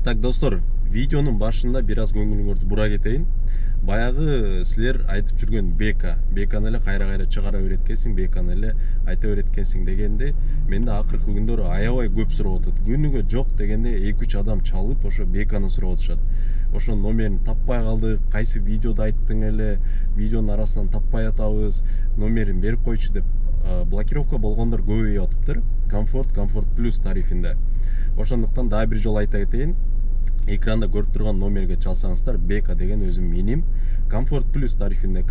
Так, достор, видеонун башында бир аз көңүлүңөрдү бура кетейин. Баягы силер айтып жүргөн беканы эле кайра чыгара берет экенсиң, беканы эле айта берет экенсиң дегенде, менде акыркы күндөрү аябай көп сурап атат. Күнүгө жок дегенде 2-3 адам чалып, ошо беканы сурап атышат. Ошо номерин таппай калдык, кайсы видеода айттың эле, видеонун арасынан таппай атабыз, номерин берип койчу деп блокировка болгондор көбөйүп атыптыр. Комфорт плюс тарифинде. Ошондуктан дагы бир жолу айта кетейин. Экранда көрүп турган номерге чалсаңыздар, бека деген өзүм меним. Комфорт плюс тарифинде,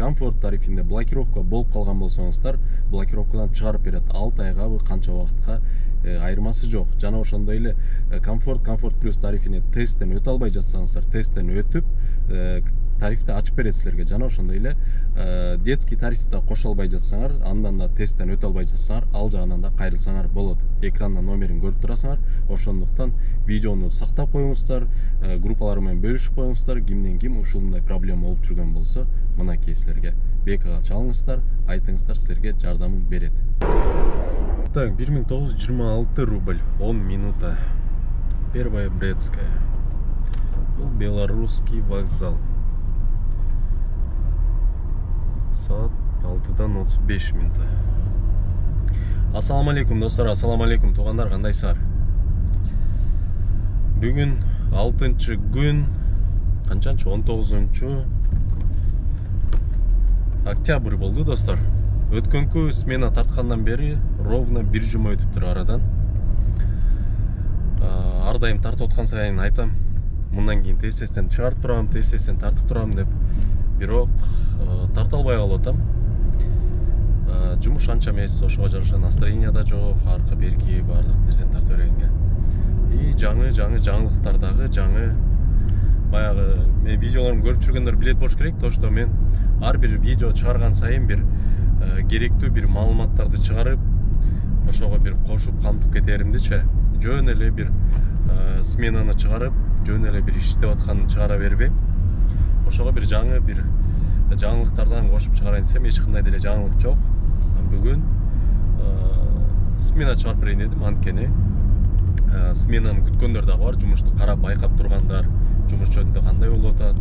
блокировка болуп калган болсоңуздар, блокировкадан чыгарып берет. 6 айгабы, канча убакытка айырмасы жок. Жана ошондой эле комфорт плюс тарифине тесттен өтө албай жатсаңыздар, тесттен өтүп тарифти ачып берет силерге. Жана ошондой эле детский тарифти да кошо албай жатсаңар, андан да тесттен өтө албай жатсаңар, ал жагынан да кайрылсаңар болот. Экранда номерин көрүп турасыңар. Ошондуктан видеону сактап коюңуздар, группалар менен бөлүшүп коюңуздар. Кимден ким ушундай проблема болуп жүргөн болсо, мынакей силерге бекага чалыңыздар, айтыңыздар, силерге жардамын берет. Так, 1926 рубль 10 минута. Первая Бредская. Бул белорусский вокзал. Saat 6-dan 35 минута. Ассаламу алейкум достор, ассаламу алейкум туугандар, кандайсыздар? Бүгүн 6-чы күн, канчанчы 19-чу октябрь болду достор. Өткөнкү смена тарткандан бери ровно 1 жума өтүптүр арадан. Ар дайым тартып аткан сайын айтам, мындан кийин тез-тезден чыгарып турам, тез-тезден тартып турам деп. Бирок тарта албай калып атам. Жумуш анча эмес, ошого жараша настроение да жок, аркы берки баардык нерсени тартып бергенге. И жаңы жаңылыктардагы жаңы баягы мен видеолорумду көрүп жүргөндөр билет болуш керек, то что мен ар бир видео чыгарган сайын бир керектүү бир маалыматтарды чыгарып, ошого бир кошуп камтып кетеримдичи. Жөн эле бир сменаны чыгарып, жөн эле бир иштеп атканын чыгара бербейм. Ошого бир жаңы бир жаңылыктардан кошуп чыгарайын десем, эч кандай деле жаңылык жок. Бүгүн смена чыгарып берейин дедим, анткени сменаны күткөндөр дагы бар, жумушту карап байкап тургандар, жумуш жөнүндө кандай болуп атат,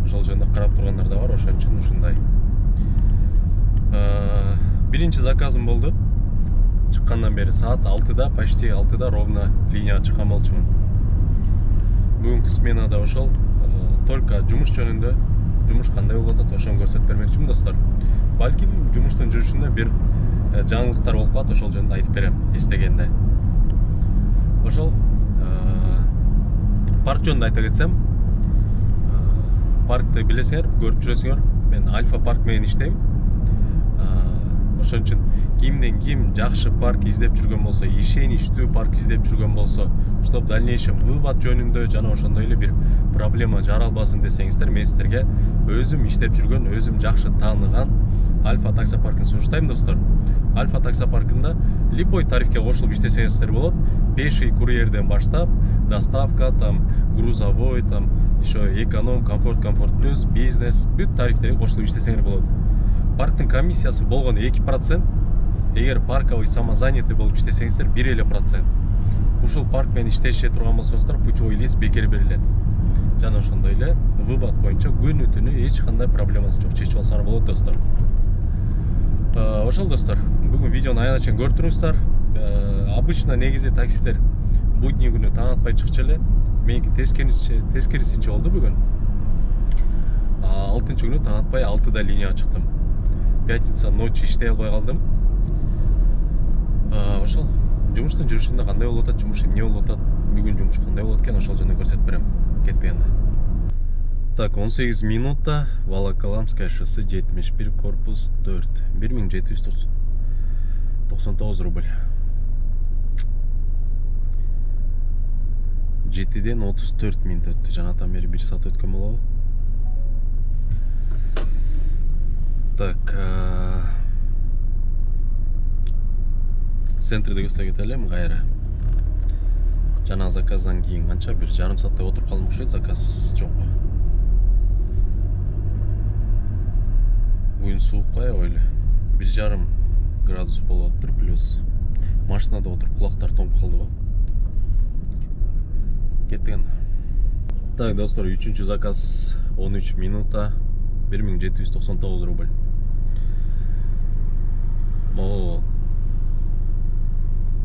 ошол жөнүндө карап тургандар да бар, ошон үчүн ушундай. Биринчи заказым болду. Чыккандан бери саат 6-да, почти 6-да ровно линияга чыккан болчумун. Бүгүнкү сменада ошол только жумуш жөнүндө, жумуш кандай болуп атат, ошону көрсөтүп бермекчимин достор. Балким жумуштун жүрүшүндө бир жаңылыктар болуп калат, ошол жөнүндө айтып берем эстегенде. Ошол парк жөнүндө айта кетсем, паркты билесиңер, көрүп жүрөсүңөр. Мен Альфа парк менен иштейм. Ошон үчүн кимден ким жакшы парк издеп жүргөн болсо, ишеничтүү парк издеп жүргөн болсо, чтоб дальнейшем вывод жөнүндө жана ошондой эле бир проблема жаралбасын десеңиздер, мен силерге өзүм иштеп жүргөн, өзүм жакшы тааныган Альфа таксопаркын сунуштайм достор. Альфа таксопаркында любой тарифке кошулуп иштесеңиздер болот. Пеший курьерден баштап, доставка, там грузовой, там еще эконом, комфорт плюс, бизнес, бүт тарифтерге кошулуп иштесеңер болот. Парктын комиссиясы болгону 2%. Эгер парковый самозанятый болуп иштесеңиздер 1%. Ушул парк менен иштеше турган болсоңуздар, путевой лист бекер берилет. Жана ошондой эле вывод боюнча күнү түнү эч кандай проблемасы жок, чечип алсаңар болот достор. Ошол достор, бүгүн видеону аягына чейин көрүп туруңуздар. Обычно негизи таксисттер будний күнү таң атпай чыкчу эле. Меники тескерисинче болду бүгүн. 6-чы күнү таң атпай 6-да линияга чыктым. Пятница ночь иштей албай калдым. Ошол жумуштун жүрүшүндө кандай болуп атат, жумуш эмне болуп атат, бүгүн жумуш кандай болот экен, ошол жөнүндө көрсөтүп берем кеттигенде. Так, 18 минутта, Волоколамское шоссе 71, корпус 4, 1799 рубль. 7-ден 34 минут өттү, жанатан бери 1 саат өткөн болобу. Так, центрде көздөй кетелим кайра. Жана заказдан кийин канча бир жарым сааттай отуруп калдым окшойт, заказ жок. Бүгүн суук аябай эле. 1,5 градус болуп атыптыр плюс. Машинада отуруп кулактар тоңуп калды го. Кеттиген. Так, достор, 3-чү заказ 13 минута 1799 рубль. Могу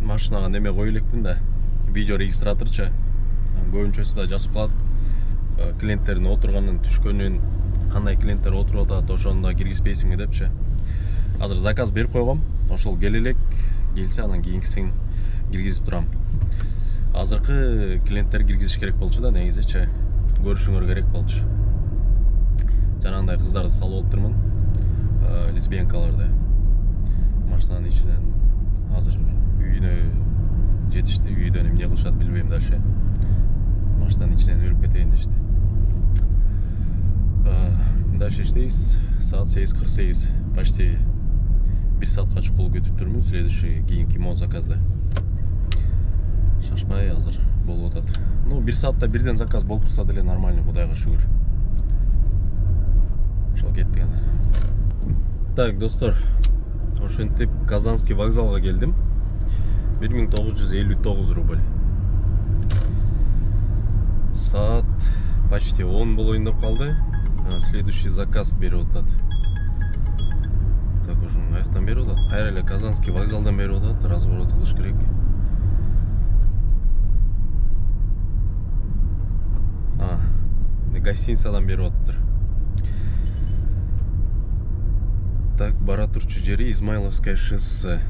машинага неме кое элекмин да, видео регистраторчу. Көбүнчөсү да жазып калат. Клиенттердин отурганын, түшкөнүн, кандай клиенттер отуруп атат, ошону да киргизбейсиңби депчи. Азыр заказ берип койгом. Ошол келе элек, келсе анан кийинкисин киргизип турам. Азыркы клиенттер киргизиш керек болчу да, негизичи көрүшүңөр керек болчу. Жанагындай кыздарды салып отурмун, лесбиянкаларды. Машинанын ичинен азыр үйүнө жетишти, үйдөн эмне кылышат билбейм дальше. Машинанын ичинен өлүп кетейин дешти. Дальше иштейбиз. Саат 8:48, почти 1 саатка чукул күтүп турмун следующий кийинки мо заказды. Шашпай азыр болуп атат. Ну, 1 саатта бирден заказ болуп турса деле нормально, Кудайга шүгүр. Ошол кеттик ана. Так, достор, ошентип Казанский вокзалга келдим. 1959 рубль. Саат почти 10 болоюн деп калды. Следующий заказ берип атат. Так, ошону каяктан берип атат? Кайра эле Казанский вокзалдан берип атат. Разворот кылыш керек. Гостиницадан берип атыптыр. Так, бара турчу жери Измайловское шоссе.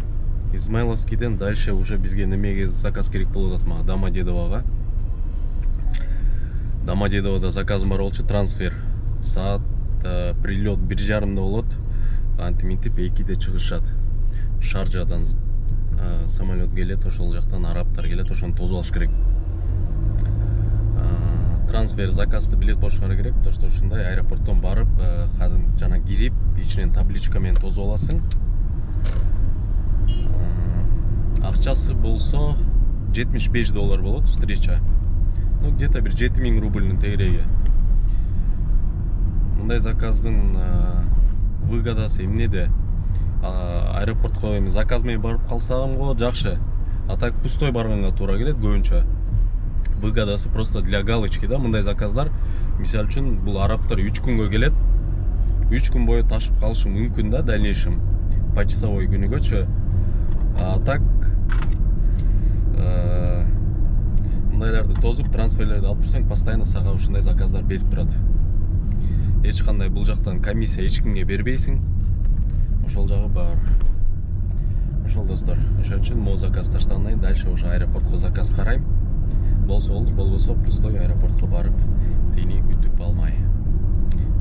Измайловскийден дальше уже бизге немеге заказ керек болуп атат, мага Домодедового. Домодедоводо заказым бар болчу, трансфер. Саат прилет 1:30 болот. Антиминтип 2-де чыгышат. Шаржадан самолет келет, ошол жактан арабтар келет, ошону тосуп алыш керек. Трансфер заказды билет бошкары керек, то что ушундай аэропорттон барып, жана кирип, ичинен табличка менен тосуп аласың. Акчасы болсо $75 болот встреча. Ну, где-то бир 7000 рубльнын тегереги. Мындай заказдын выгодасы эмнеде? Аэропортко эми заказ менен барып калсам го жакшы. А так пустой барганга туура келет көбүнчө. Выгодасы просто для галочки, да, мындай заказдар. Мисал үчүн бул арабтар 3 күнгө келет. 3 күн бою ташып калышы мүмкүн да, дальнейшем. По часовой күнүгөчү. А так мындайларды тозуп, трансферлерди алып жүрсөң, постоянно сага ушундай заказдар берип турат. Эч кандай бул жактан комиссия эч кимге бербейсиң. Ошол жагы бар. Ошол достор, ошон үчүн мо заказ таштагандан кийин дальше уже аэропортко заказ карайм. Болсо болду, болбосо пустой аэропортко барып, тегини күтүп алмай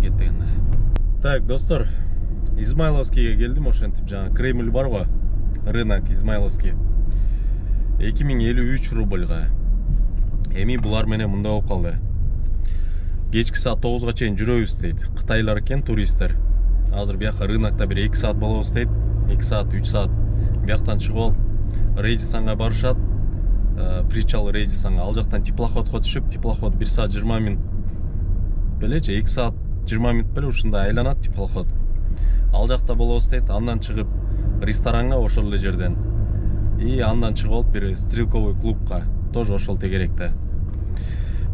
кеттик анда. Так, достор, Измайловскийге келдим, ошентип жана Кремль бар го, рынок Измайловский. 2053 рубльга. Эми булар менен мындай болуп калды. Кечки саат 9га чейин жүрөбүз дейт. Кытайлар экен, туристтер. Азыр бияка рынокто бир 2 саат болобуз дейт. 2 саат, 3 саат. Бияктан чыгып алып, Рейдисанга барышат. Причал Рейдисанга, ал жактан теплоходко түшүп, теплоход 1 саат 20 минут белечи, 2 саат 20 минут беле ушундай айланат теплоход. Ал жакта болобуз дейт, андан чыгып ресторанга ошол эле жерден. И андан чыгып алып бир стрелковый клубка, тоже ошол тегеректе.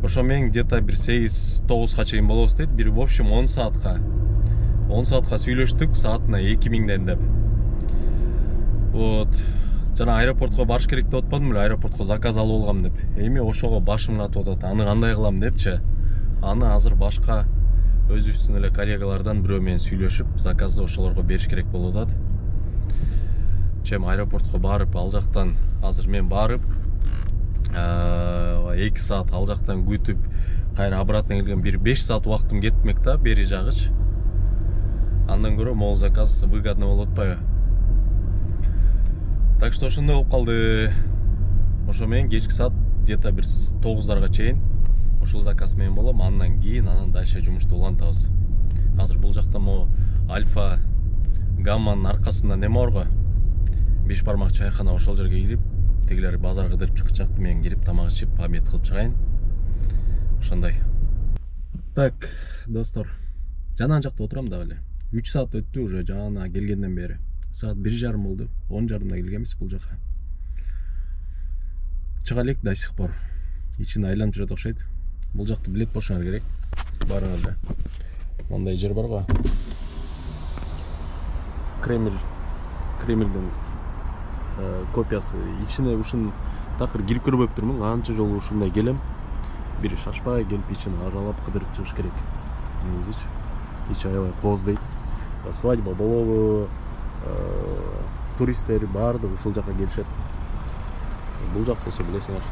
Ошо менен где-то бир 8-9га чейин болобуз дейт, бир в общем 10 саатка. 10 саатка сүйлөштүк, саатына 2000ден деп. Вот. Жана аэропортко барыш керек деп атпадым беле, аэропортко заказ алып алгам деп. Эми ошого башым катып атат. Аны кандай кылам депчи. Аны азыр башка өзүбүздүн эле коллегалардан бирөө менен сүйлөшүп, заказды ошолорго бериш керек болуп атат. Чем аэропортко барып, ал жактан азыр мен барып 2 саат ал жактан күтүп, кайра обратно келген бир 5 саат убактым кетмек да, бери жагыч. Андан көрө мол заказ выгодно болуп атпайбы? Так что ошондой болуп калды. Ошо менен кечки саат где-то бир 9дарга чейин ошол заказ менен болом, андан кийин анан дальше жумушту улантабыз. Азыр бул жакта мо Альфа Гамманын аркасында неме барго? 5 бармак чайкана, ошол жерге кирип, тегилер базар кыдырып чыкчак, мен кирип тамак ичип, обед кылып чыгайын. Ошондой. Так, достор, жанагы жакта отурам да эле. 3 саат өттү уже жана келгенден бери. Саат 1:30 болду. 10:30да келгенбиз бул жака. Чыга элек до сих пор. Ичинде айланып жүрөт окшойт. Бул жакты билет болушуңар керек. Барыңар эле. Мындай жер бар го. Кремльдин копиясы. Ичине ушун такыр кирип көрбөп турмун. Канча жолу ушундай келем. Бир шашпай келип ичин аралап кыдырып чыгыш керек. Негизичи ич аябай кооздойт. Свадьба болобу, туристтер баардыгы ушул жакка келишет. Бул жак болсо билесиңер.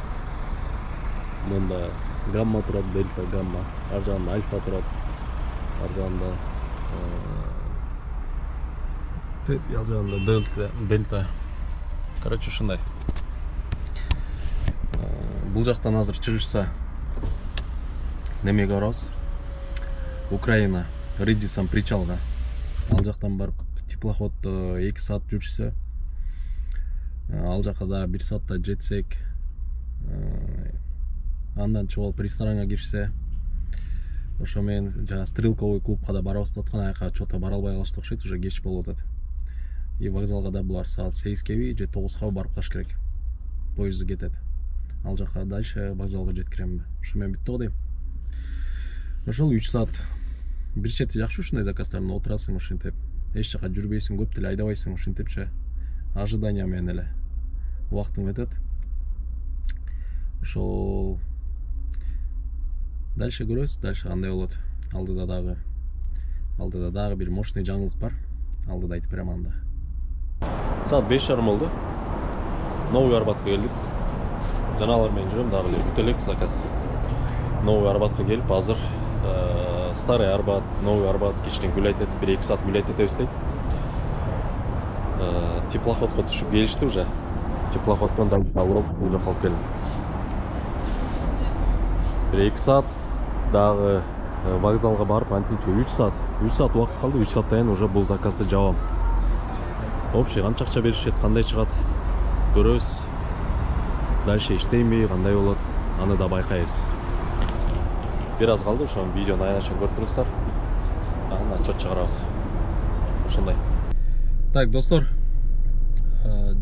Мында гамма турат, дельта, гамма. Ар жагында альфа турат. Ар жагында ал жагында дельта. Короче, ушундай. Бул жактан азыр чыгышса немеге барабыз? Украина, Ридисан причалга. Ал жактан барып теплоход 2 саат жүрсө, ал жакка да 1 саатта жетсек, андан чыгып алып ресторанга кирсе, ошо менен жана стрелковый клубка да барабыз деп аткан, айка чото бара албай калышты окшойт, уже кеч болуп атат. И вокзалга да булар саат 8-ге же 9-га барып калыш керек. Поезд кетет. Ал жакка дальше вокзалга жеткиремби. Ошо менен бүттү го дейм. Ошол 3 саат. Бир чети жакшы ушундай заказдарына отурасың, ушинтип. Эч жака жүрбөйсүң, көп деле айдабайсың, ушинтипчи. Ожидание менен эле убактың өтөт. Ошол дальше көрөбүз, дальше кандай болот. Алдыда дагы бир мощный жаңылык бар. Алдыда айтып берем анда. Саат 5:30 болду. Новый Арбатка келдик. Жаналар менен жүрөм, дагы эле бүтө элек заказ. Новый Арбатка келип, азыр Старый Арбат, Новый Арбат кичине гүлөйт этип, 1-2 саат гүлөйт этебиз дейт. Теплоходко түшүп келишти уже. Теплоходдон дальше алып, бул жака алып келдим. 1-2 саат дагы вокзалга барып, антинче 3 саат. 3 саат убакыт калды, 3 сааттан уже бул заказды жабам. Общий канча акча беришет, кандай чыгат көрөбүз. Дальше иштейби, кандай болот, аны да байкайбыз. Бир аз калды, ошон видеону аянашын көрүп туруңуздар. Анан отчет чыгарабыз. Ошондой. Так, достор,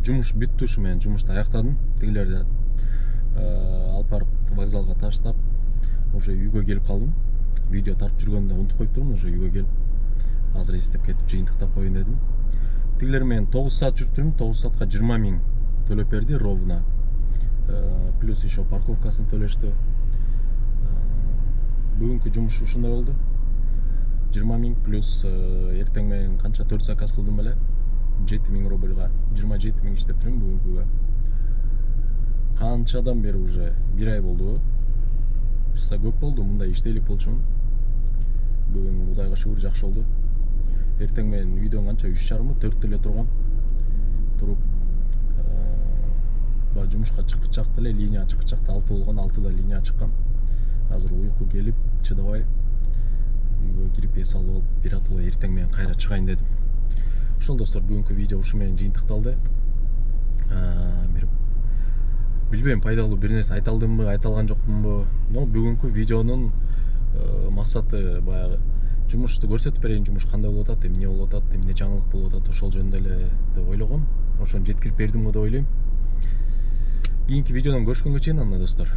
жумуш бүттү, ушу менен жумушту аяктадым. Тигилерди алып барып вокзалга таштап, уже үйгө келип калдым. Видео тартып жүргөндө унутуп коюп турмун, уже үйгө келип. Азыр эстеп кетип жыйынтыктап коеюн дедим. Тигилер менен 9 саат жүрүп турдум, 9 саатка 20 000 төлөп берди ровно. Плюс еще парковкасын төлөштү. Бүгүнкү жумуш ушундай болду. 20 000 плюс эртең менен канча 4 заказ кылдым беле? 7 000 рубльга. 27 000 иштеп турмун бүгүнкүгө. Канчадан бери уже 1 ай болду. Чыса көп болду, мындай иштейлик болчумун. Бүгүн Кудайга шүгүр жакшы болду. Эртең менен үйдөн канча 3:30, 4 эле тургам. Туруп жумушка чыкчак эле, линия чыкчакта 6 болгон, 6да линия чыккам. Азыр уйку келип, чыдабай үйгө кирип эс алып алып, бир атылы эртең менен кайра чыгайын дедим. Ошол достор, бүгүнкү видео ушу менен жыйынтыкталды. Бир билбейм, пайдалуу бир нерсе айта алдымбы, айта алган жокмунбу. Но бүгүнкү видеонун максаты баягы жумушту көрсөтүп берейин, жумуш кандай болуп атат, эмне болуп атат, эмне жаңылык болуп атат, ошол жөнүндө эле деп ойлогом. Ошону жеткирип бердим го деп ойлойм. Кийинки видеодон көрүшкөнгө чейин анда достор.